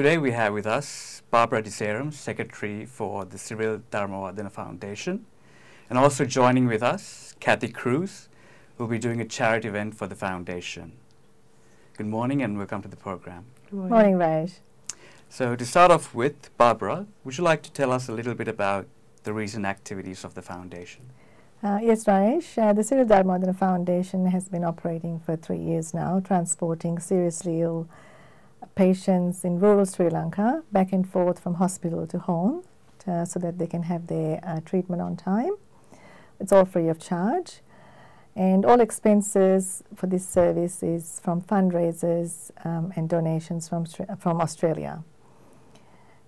Today we have with us Barbara Deserum, Secretary for the Cyril Dharmawardena Foundation, and also joining with us, Kathy Cruz, who will be doing a charity event for the foundation. Good morning and welcome to the program. Good morning, Raj. So to start off with, Barbara, would you like to tell us a little bit about the recent activities of the foundation? Yes, Raj. The Cyril Dharmawardena Foundation has been operating for 3 years now, transporting seriously ill patients in rural Sri Lanka back and forth from hospital to home so that they can have their treatment on time. It's all free of charge. And all expenses for this service is from fundraisers and donations from Australia.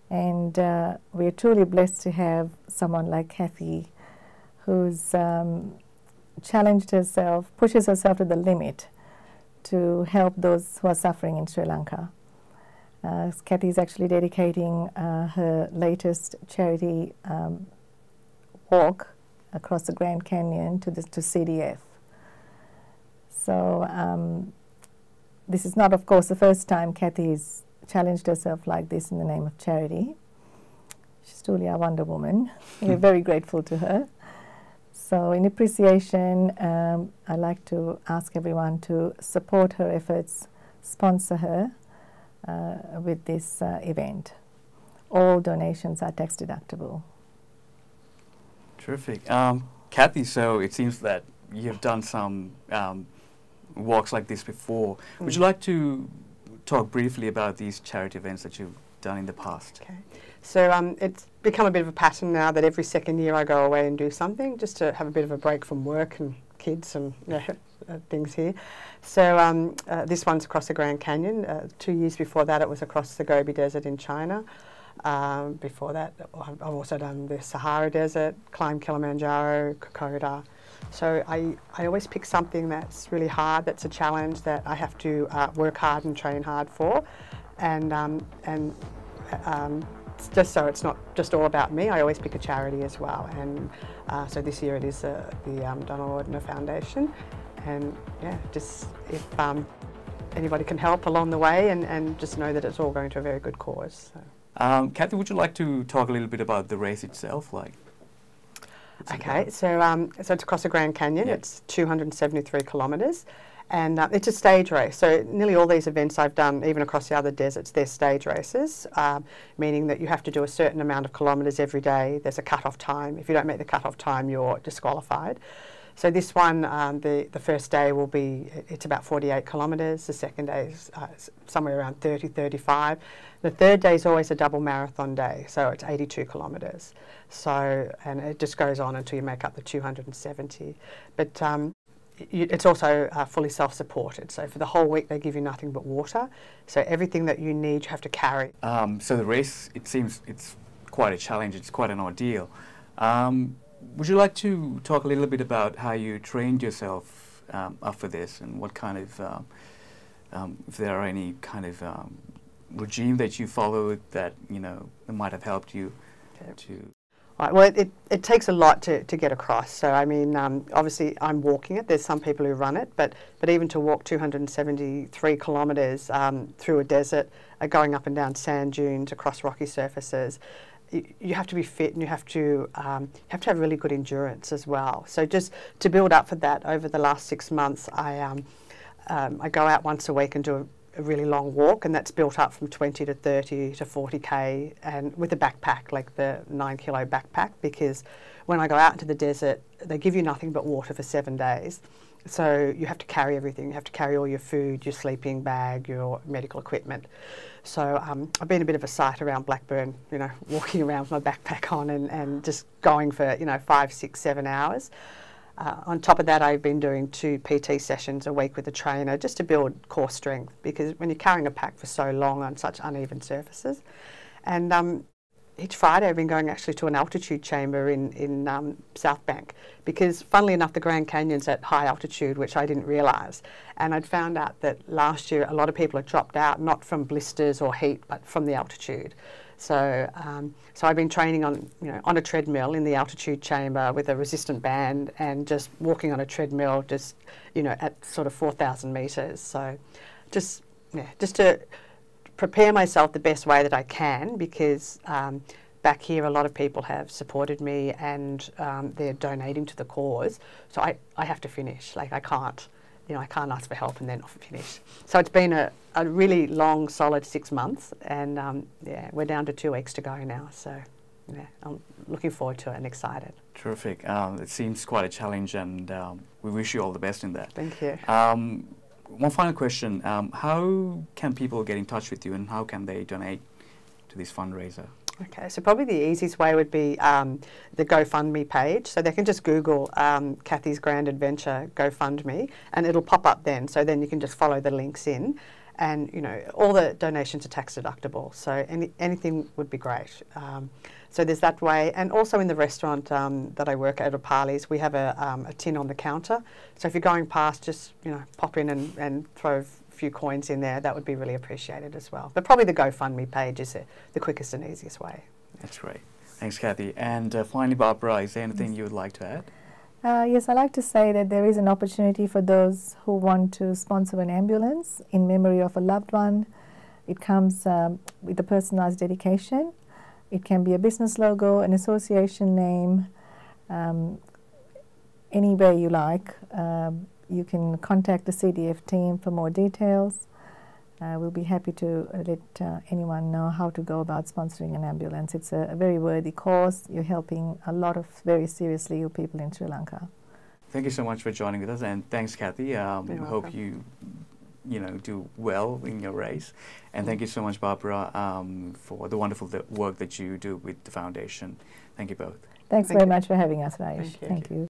And we're truly blessed to have someone like Kathy who's challenged herself, pushes herself to the limit to help those who are suffering in Sri Lanka. Kathy is actually dedicating her latest charity walk across the Grand Canyon to CDF. So this is not, of course, the first time Kathy's challenged herself like this in the name of charity. She's truly a Wonder Woman. We're very grateful to her. So in appreciation, I'd like to ask everyone to support her efforts, sponsor her with this event. All donations are tax deductible. Terrific. Kathy, so it seems that you've done some walks like this before. Would you like to talk briefly about these charity events that you've done in the past? Okay. So it's become a bit of a pattern now that every second year I go away and do something just to have a bit of a break from work and kids and things here. So this one's across the Grand Canyon. 2 years before that it was across the Gobi Desert in China. Before that I've also done the Sahara Desert, climbed Kilimanjaro, Kokoda. So I always pick something that's really hard, that's a challenge that I have to work hard and train hard for. And just so it's not just all about me, I always pick a charity as well. And so this year it is the Dharmawardena Foundation. And yeah, just if anybody can help along the way and just know that it's all going to a very good cause. So. Kathy, would you like to talk a little bit about the race itself? Okay, so it's across the Grand Canyon. Yeah. It's 273 kilometres. And it's a stage race, so nearly all these events I've done, even across the other deserts, they're stage races, meaning that you have to do a certain amount of kilometres every day. There's a cut-off time. If you don't make the cut-off time, you're disqualified. So this one, the first day will be, it's about 48 kilometres. The second day is somewhere around 30, 35. The third day is always a double marathon day, so it's 82 kilometres. So, and it just goes on until you make up the 270. But it's also fully self-supported. So for the whole week they give you nothing but water. So everything that you need you have to carry. So the race, it seems it's quite a challenge, it's quite an ordeal. Would you like to talk a little bit about how you trained yourself up for this and what kind of, if there are any kind of regime that you followed that, you know, that might have helped you to... Right, well, it takes a lot to get across. So, I mean, obviously I'm walking it. There's some people who run it, but even to walk 273 kilometres through a desert, going up and down sand dunes, across rocky surfaces, you have to be fit and you have to have really good endurance as well. So just to build up for that, over the last 6 months, I go out once a week and do a really long walk, and that's built up from 20 to 30 to 40k, and with a backpack, like the 9-kilo backpack, because when I go out into the desert, they give you nothing but water for 7 days. So you have to carry everything. You have to carry all your food, your sleeping bag, your medical equipment. So I've been a bit of a sight around Blackburn, you know, walking around with my backpack on and just going for, you know, 5, 6, 7 hours. On top of that, I've been doing 2 PT sessions a week with a trainer just to build core strength, because when you're carrying a pack for so long on such uneven surfaces. And each Friday I've been going actually to an altitude chamber in South Bank, because funnily enough the Grand Canyon's at high altitude, which I didn't realise. And I'd found out that last year a lot of people had dropped out, not from blisters or heat, but from the altitude. So, so I've been training on, on a treadmill in the altitude chamber with a resistant band, and just walking on a treadmill, just, at sort of 4,000 metres. So, just to prepare myself the best way that I can, because back here a lot of people have supported me, and they're donating to the cause. So I have to finish. Like, I can't ask for help and then not finish. So it's been a really long, solid 6 months, and yeah, we're down to 2 weeks to go now. So yeah, I'm looking forward to it and excited. Terrific. It seems quite a challenge, and we wish you all the best in that. Thank you. One final question. How can people get in touch with you, and how can they donate to this fundraiser? Okay, so probably the easiest way would be the GoFundMe page. So they can just Google Kathy's Grand Adventure GoFundMe, and it'll pop up then. So then you can just follow the links in, and you know, all the donations are tax deductible. So anything would be great. So there's that way, and also in the restaurant that I work at Opali's, we have a tin on the counter. So if you're going past, just pop in and throw a few coins in there. That would be really appreciated as well. But probably the GoFundMe page is the quickest and easiest way. That's great. Thanks, Kathy. And finally, Barbara, is there anything you would like to add? Yes, I'd like to say that there is an opportunity for those who want to sponsor an ambulance in memory of a loved one. It comes with a personalized dedication. It can be a business logo, an association name, any way you like. You can contact the CDF team for more details. We'll be happy to let anyone know how to go about sponsoring an ambulance. It's a very worthy cause. You're helping a lot of very seriously ill people in Sri Lanka. Thank you so much for joining with us, and thanks, Kathy. We hope you do well in your race. And thank you so much, Barbara, for the wonderful work that you do with the foundation. Thank you both. Thanks very much for having us, Rajesh. Thank you. Thank you.